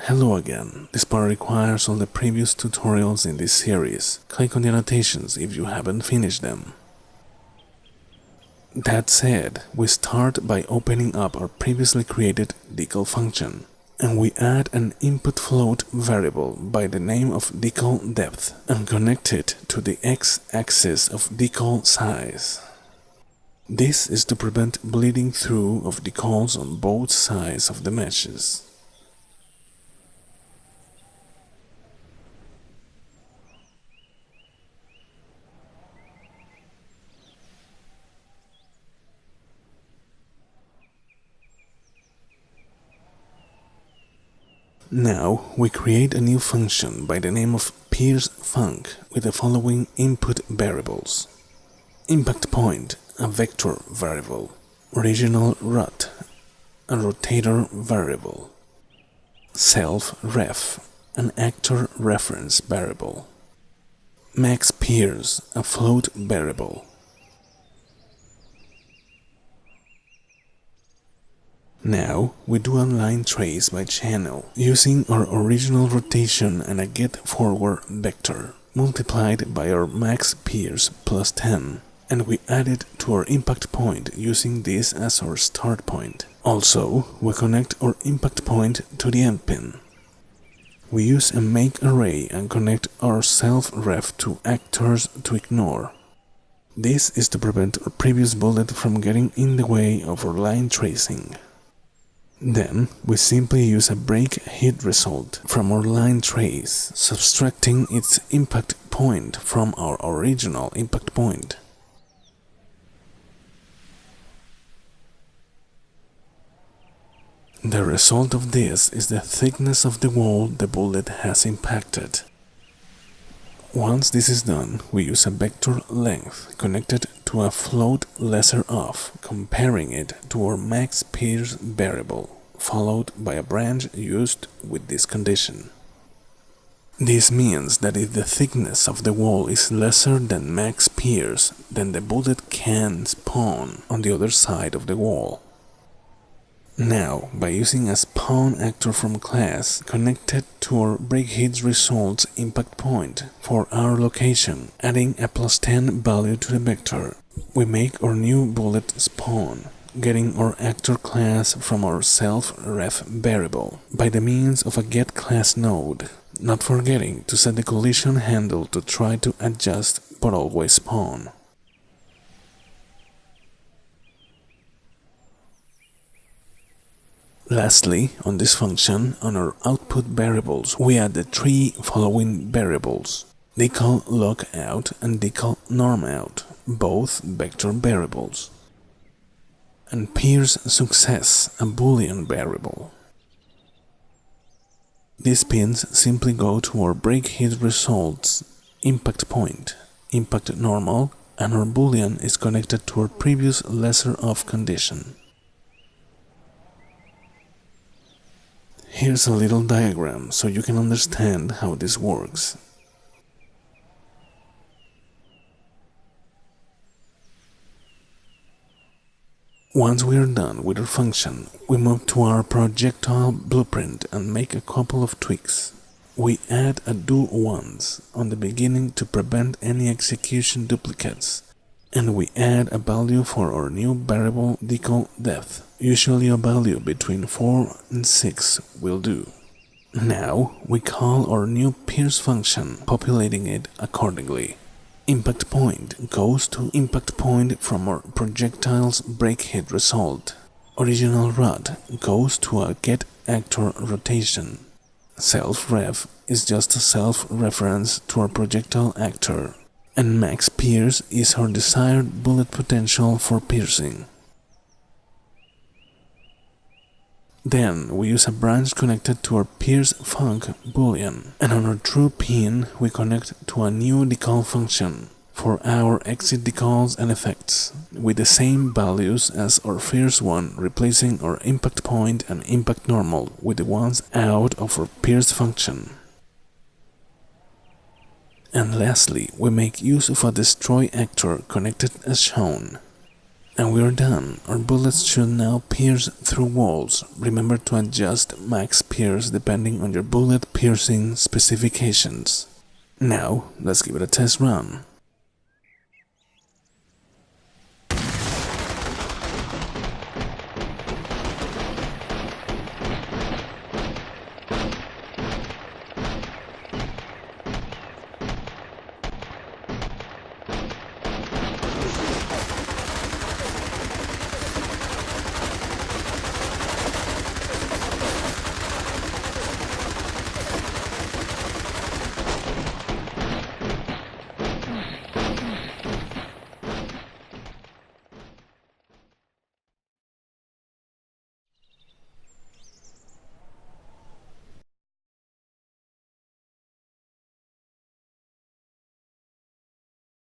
Hello again. This part requires all the previous tutorials in this series. Click on the annotations if you haven't finished them. That said, we start by opening up our previously created decal function, and we add an input float variable by the name of decal depth and connect it to the x-axis of decal size. This is to prevent bleeding through of decals on both sides of the meshes. Now we create a new function by the name of pierceFunc with the following input variables: impact point, a vector variable; original rut, a rotator variable; self-ref, an actor reference variable; max pierce, a float variable. Now we do a line trace by channel using our original rotation and a get forward vector multiplied by our max pierce plus 10, and we add it to our impact point using this as our start point. Also, we connect our impact point to the endpin. We use a make array and connect our self-ref to actors to ignore. This is to prevent our previous bullet from getting in the way of our line tracing. Then, we simply use a break hit result from our line trace, subtracting its impact point from our original impact point. The result of this is the thickness of the wall the bullet has impacted. Once this is done, we use a vector length connected to a float lesser of, comparing it to our max pierce variable, followed by a branch used with this condition. This means that if the thickness of the wall is lesser than max pierce, then the bullet can spawn on the other side of the wall. Now, by using a spawn actor from class connected to our break hit results impact point for our location, adding a plus 10 value to the vector, we make our new bullet spawn, getting our actor class from our self-ref variable by the means of a get class node, not forgetting to set the collision handle to try to adjust but always spawn. Lastly, on this function, on our output variables, we add the three following variables: decal lockout and decal normout, both vector variables, and pierce success, a boolean variable. These pins simply go to our break hit results, impact point, impact normal, and our boolean is connected to our previous lesser of condition. Here's a little diagram so you can understand how this works. Once we are done with our function, we move to our projectile blueprint and make a couple of tweaks. We add a do once on the beginning to prevent any execution duplicates, and we add a value for our new variable decal depth. Usually a value between 4 and 6 will do. Now we call our new pierce function, populating it accordingly. Impact point goes to impact point from our projectiles break hit result. Original rut goes to a get actor rotation. Self-ref is just a self-reference to our projectile actor, and max pierce is our desired bullet potential for piercing. Then we use a branch connected to our pierceFunc boolean, and on our true pin we connect to a new decal function for our exit decals and effects, with the same values as our first one, replacing our impact point and impact normal with the ones out of our pierce function. And lastly, we make use of a destroy actor connected as shown. And we are done. Our bullets should now pierce through walls. Remember to adjust max pierce depending on your bullet piercing specifications. Now, let's give it a test run.